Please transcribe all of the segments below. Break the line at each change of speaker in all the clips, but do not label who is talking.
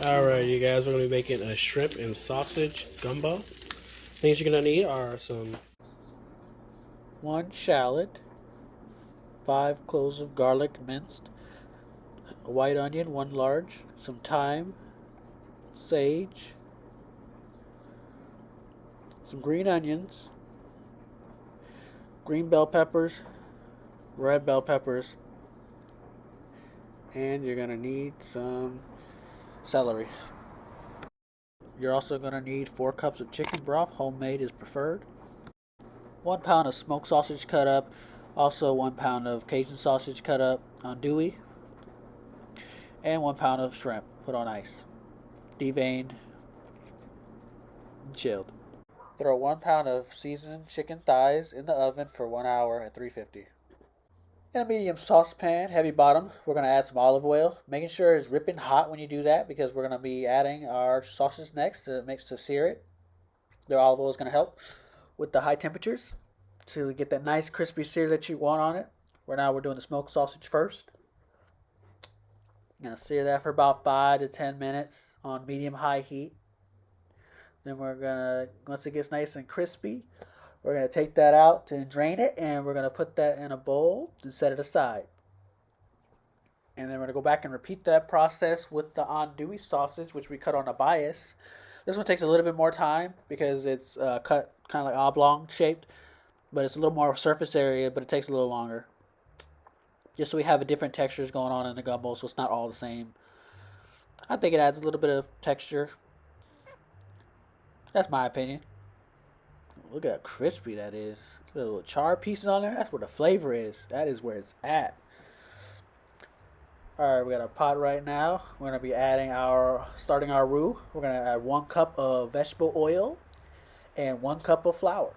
Alright, you guys, we're going to be making a shrimp and sausage gumbo. Things you're going to need are some
1 shallot, 5 cloves of garlic minced, a white onion, 1 large, some thyme, sage, some green onions, green bell peppers, red bell peppers, and you're going to need some celery. You're also going to need 4 cups of chicken broth. Homemade is preferred. 1 pound of smoked sausage cut up. Also 1 pound of Cajun sausage cut up, andouille, and 1 pound of shrimp put on ice, deveined and chilled. Throw 1 pound of seasoned chicken thighs in the oven for 1 hour at 350. In a medium saucepan, heavy bottom, we're going to add some olive oil, making sure it's ripping hot when you do that because we're going to be adding our sausage next to sear it. The olive oil is going to help with the high temperatures to get that nice crispy sear that you want on it. Right now we're doing the smoked sausage first. Gonna sear that for about 5 to 10 minutes on medium-high heat. Then we're gonna, once it gets nice and crispy, we're gonna take that out and drain it, and we're gonna put that in a bowl and set it aside. And then we're gonna go back and repeat that process with the andouille sausage, which we cut on a bias. This one takes a little bit more time because it's cut kind of like oblong shaped, but it's a little more surface area, but it takes a little longer. Just so we have a different textures going on in the gumbo, so it's not all the same. I think it adds a little bit of texture. That's my opinion. Look at how crispy that is. Little char pieces on there. That's where the flavor is. That is where it's at. Alright, we got a pot right now. We're going to be starting our roux. We're going to add 1 cup of vegetable oil and 1 cup of flour.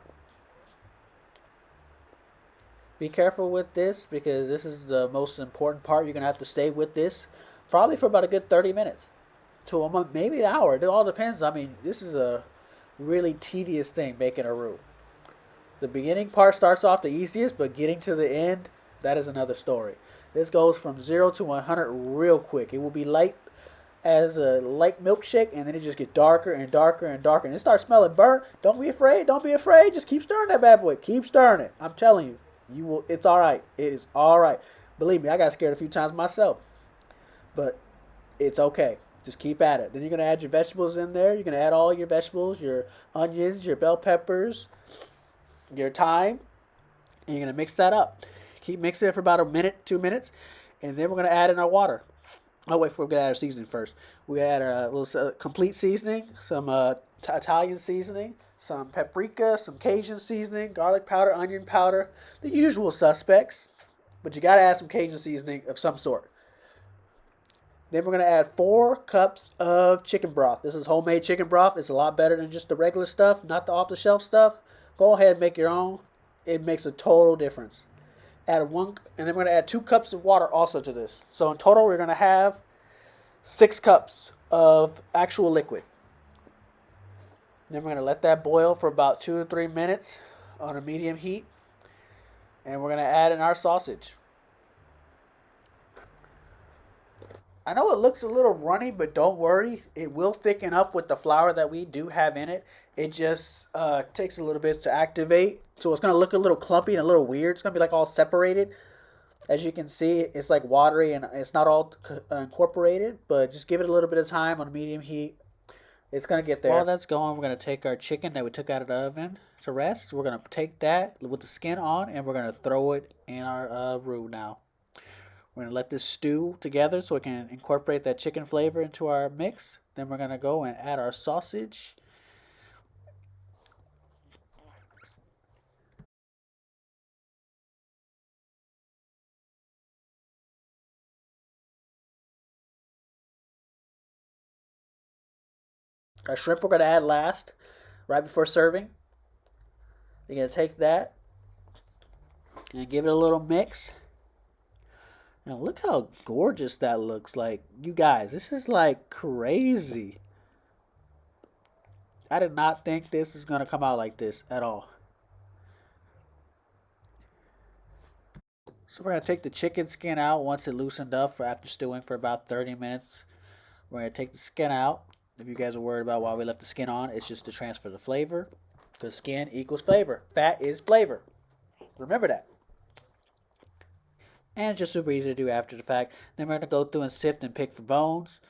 Be careful with this because this is the most important part. You're going to have to stay with this probably for about a good 30 minutes to maybe an hour. It all depends. I mean, this is a really tedious thing, making a roux. The beginning part starts off the easiest, but getting to the end, that is another story. This goes from 0 to 100 real quick. It will be light as a light milkshake, and then it just gets darker and darker and darker. And it starts smelling burnt. Don't be afraid. Don't be afraid. Just keep stirring that bad boy. Keep stirring it. I'm telling you. You will. It's all right. It is all right. Believe me, I got scared a few times myself, but it's okay. Just keep at it. Then you're gonna add your vegetables in there. You're gonna add all your vegetables, your onions, your bell peppers, your thyme, and you're gonna mix that up. Keep mixing it for about a minute, 2 minutes, and then we're gonna add in our water. Oh wait, we're gonna add our seasoning first. We add a little complete seasoning, some Italian seasoning, some paprika, some Cajun seasoning, garlic powder, onion powder, the usual suspects. But you gotta add some Cajun seasoning of some sort. Then we're gonna add 4 cups of chicken broth. This is homemade chicken broth. It's a lot better than just the regular stuff, not the off-the-shelf stuff. Go ahead and make your own. It makes a total difference. Add 1, and then we're gonna add 2 cups of water also to this. So in total, we're gonna have 6 cups of actual liquid. Then we're going to let that boil for about 2 to 3 minutes on a medium heat. And we're going to add in our sausage. I know it looks a little runny, but don't worry. It will thicken up with the flour that we do have in it. It just takes a little bit to activate. So it's going to look a little clumpy and a little weird. It's going to be like all separated. As you can see, it's like watery and it's not all incorporated. But just give it a little bit of time on medium heat. It's going to get there. While that's going, we're going to take our chicken that we took out of the oven to rest. We're going to take that with the skin on, and we're going to throw it in our roux now. We're going to let this stew together so it can incorporate that chicken flavor into our mix. Then we're going to go and add our sausage. Our shrimp we're going to add last, right before serving. You're going to take that and give it a little mix. Now look how gorgeous that looks. Like, you guys, this is like crazy. I did not think this is going to come out like this at all. So we're going to take the chicken skin out once it loosened up for after stewing for about 30 minutes. We're going to take the skin out. If you guys are worried about why we left the skin on, it's just to transfer the flavor. Because skin equals flavor. Fat is flavor. Remember that. And it's just super easy to do after the fact. Then we're going to go through and sift and pick for bones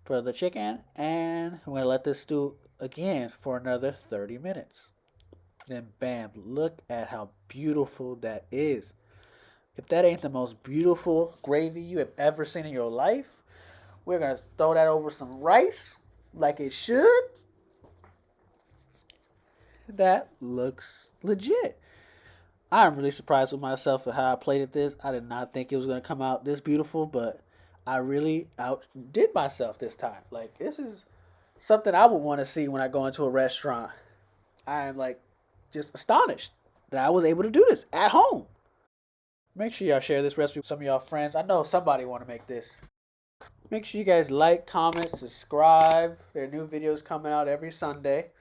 for the chicken. And we're going to let this stew again for another 30 minutes. Then bam, look at how beautiful that is. If that ain't the most beautiful gravy you have ever seen in your life, we're going to throw that over some rice like it should. That looks legit. I'm really surprised with myself at how I plated this. I did not think it was going to come out this beautiful, but I really outdid myself this time. Like, this is something I would want to see when I go into a restaurant. I am like just astonished that I was able to do this at home. Make sure y'all share this recipe with some of y'all friends. I know somebody want to make this. Make sure you guys like, comment, subscribe. There are new videos coming out every Sunday.